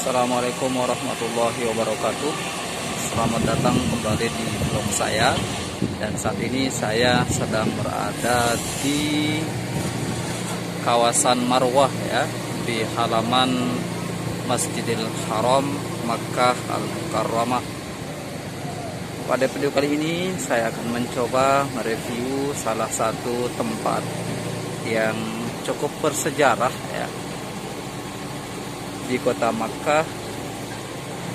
Assalamualaikum warahmatullahi wabarakatuh. Selamat datang kembali di vlog saya. Dan saat ini saya sedang berada di kawasan Marwah ya, di halaman Masjidil Haram Makkah Al-Mukarramah. Pada video kali ini saya akan mencoba mereview salah satu tempat yang cukup bersejarah ya di kota Makkah,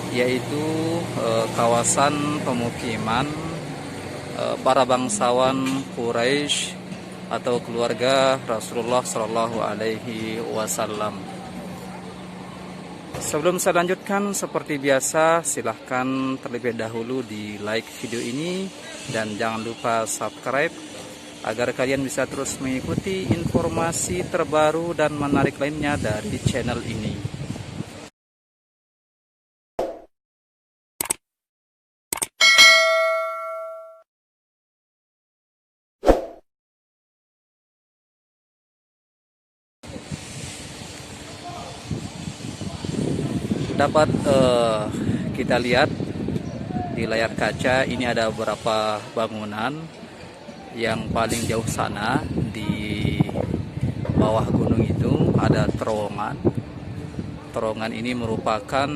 yaitu kawasan pemukiman para bangsawan Quraisy atau keluarga Rasulullah Shallallahu Alaihi Wasallam. Sebelum saya lanjutkan, seperti biasa silahkan terlebih dahulu di like video ini dan jangan lupa subscribe agar kalian bisa terus mengikuti informasi terbaru dan menarik lainnya dari channel ini. Dapat kita lihat di layar kaca ini ada beberapa bangunan. Yang paling jauh sana di bawah gunung itu ada terowongan. Terowongan ini merupakan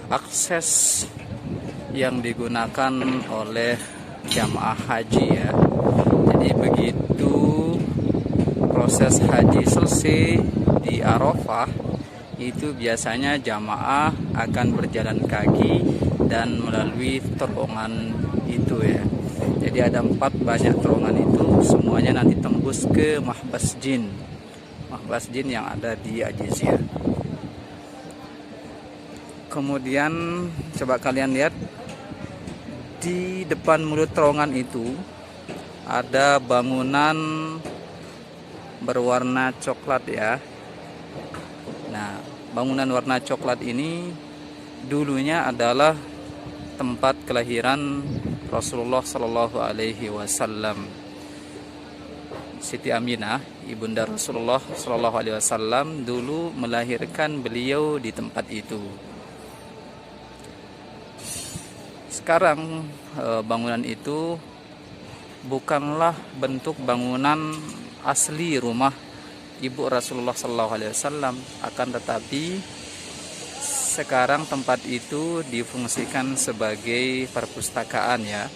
akses yang digunakan oleh jamaah haji ya. Jadi begitu proses haji selesai di Arafah, itu biasanya jamaah akan berjalan kaki dan melalui terowongan itu ya. Jadi ada 4 banyak terowongan itu, semuanya nanti tembus ke Mahbas Jin yang ada di Ajizia. Kemudian coba kalian lihat di depan mulut terowongan itu ada bangunan berwarna coklat ya. Nah, bangunan warna coklat ini dulunya adalah tempat kelahiran Rasulullah Shallallahu Alaihi Wasallam. Siti Aminah, ibunda Rasulullah Shallallahu Alaihi Wasallam, dulu melahirkan beliau di tempat itu. Sekarang bangunan itu bukanlah bentuk bangunan asli rumah ibu Rasulullah SAW, akan tetapi sekarang tempat itu difungsikan sebagai perpustakaan ya.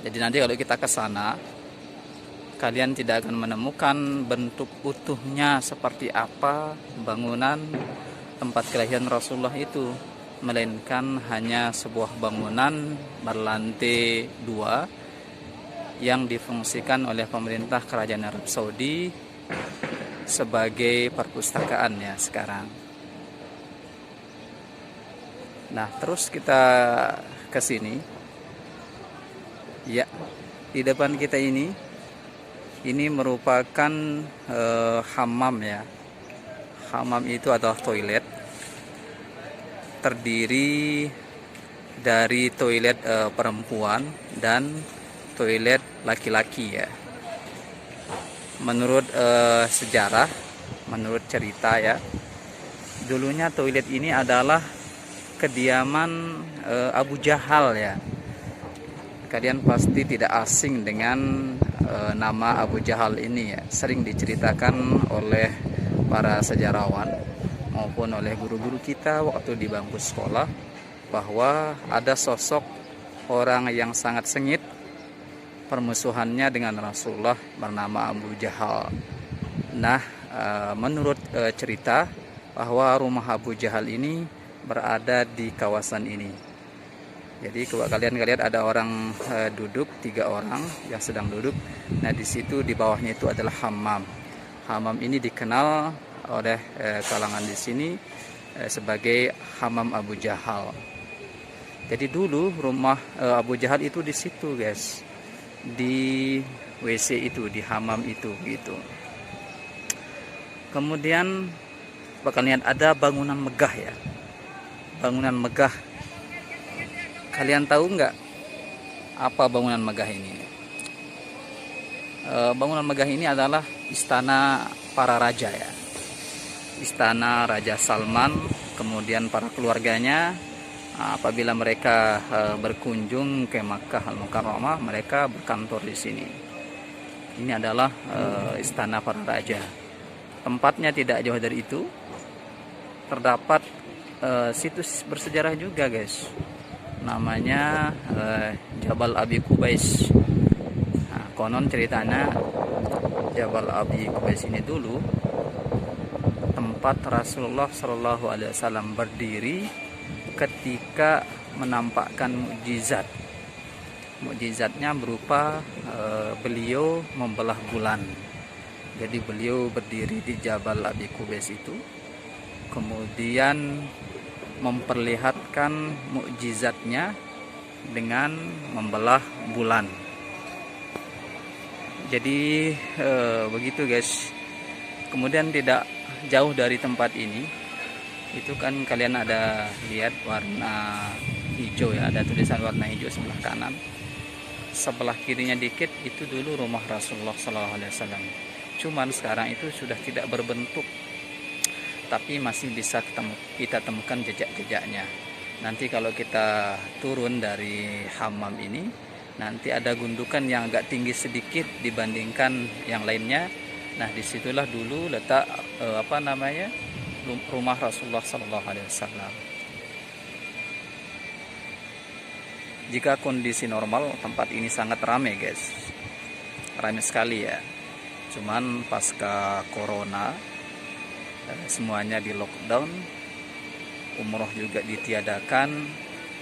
Jadi nanti kalau kita ke sana, kalian tidak akan menemukan bentuk utuhnya seperti apa bangunan tempat kelahiran Rasulullah itu, melainkan hanya sebuah bangunan berlantai 2 yang difungsikan oleh pemerintah Kerajaan Arab Saudi sebagai perpustakaan ya sekarang. Nah, terus kita ke sini. Ya, di depan kita ini merupakan hammam ya. Hammam itu adalah toilet. Terdiri dari toilet perempuan dan toilet laki-laki ya. Menurut sejarah, menurut cerita ya, dulunya toilet ini adalah kediaman Abu Jahal ya. Kalian pasti tidak asing dengan nama Abu Jahal ini ya. Sering diceritakan oleh para sejarawan maupun oleh guru-guru kita waktu di bangku sekolah, bahwa ada sosok orang yang sangat sengit permusuhannya dengan Rasulullah bernama Abu Jahal. Nah, menurut cerita bahwa rumah Abu Jahal ini berada di kawasan ini. Jadi kalau kalian lihat ada orang duduk, 3 orang yang sedang duduk. Nah, di situ di bawahnya itu adalah hammam. Hammam ini dikenal oleh kalangan di sini sebagai hammam Abu Jahal. Jadi dulu rumah Abu Jahal itu di situ, guys. Di WC itu, di hammam itu gitu. Kemudian bakal lihat ada bangunan megah ya. Bangunan megah. Kalian tahu nggak apa bangunan megah ini? Bangunan megah ini adalah istana para raja ya. istana Raja Salman, kemudian para keluarganya. Apabila mereka berkunjung ke Makkah Al-Mukarramah, mereka berkantor di sini. Ini adalah istana para raja. Tempatnya tidak jauh dari itu. Terdapat situs bersejarah juga, guys. Namanya Jabal Abi Qubais. Konon ceritanya Jabal Abi Qubais ini dulu tempat Rasulullah Shallallahu Alaihi Wasallam berdiri ketika menampakkan mukjizat. Mukjizatnya berupa beliau membelah bulan. Jadi beliau berdiri di Jabal Abi Qubais itu, kemudian memperlihatkan mukjizatnya dengan membelah bulan. Jadi begitu, guys. Kemudian tidak jauh dari tempat ini, itu kan kalian ada lihat warna hijau ya, ada tulisan warna hijau sebelah kanan. Sebelah kirinya dikit itu dulu rumah Rasulullah SAW. Cuman sekarang itu sudah tidak berbentuk, tapi masih bisa kita temukan jejak-jejaknya. Nanti kalau kita turun dari hammam ini, nanti ada gundukan yang agak tinggi sedikit dibandingkan yang lainnya. Nah, disitulah dulu letak rumah Rasulullah SAW. Jika kondisi normal, tempat ini sangat ramai, guys. Ramai sekali ya. Cuman pasca corona, semuanya di lockdown, umroh juga ditiadakan,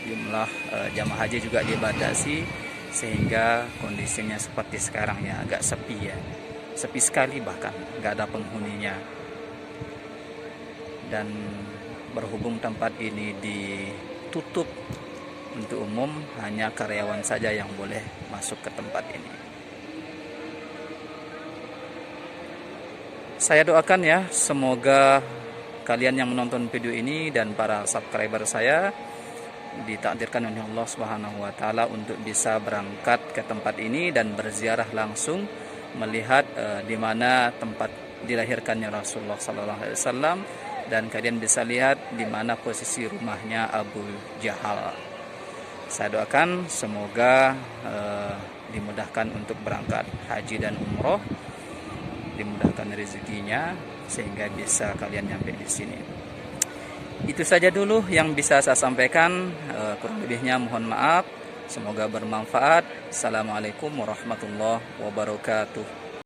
jumlah jamaah haji juga dibatasi, sehingga kondisinya seperti sekarang ya, agak sepi ya, sepi sekali, bahkan nggak ada penghuninya. Dan berhubung tempat ini ditutup untuk umum, hanya karyawan saja yang boleh masuk ke tempat ini. Saya doakan ya, semoga kalian yang menonton video ini dan para subscriber saya ditakdirkan oleh Allah Subhanahu wa taala untuk bisa berangkat ke tempat ini dan berziarah langsung, melihat di mana tempat dilahirkannya Rasulullah sallallahu alaihi wasallam, dan kalian bisa lihat di mana posisi rumahnya Abu Jahal. Saya doakan semoga dimudahkan untuk berangkat haji dan umroh, dimudahkan rezekinya sehingga bisa kalian nyampe di sini. Itu saja dulu yang bisa saya sampaikan, kurang lebihnya mohon maaf. Semoga bermanfaat. Assalamualaikum warahmatullahi wabarakatuh.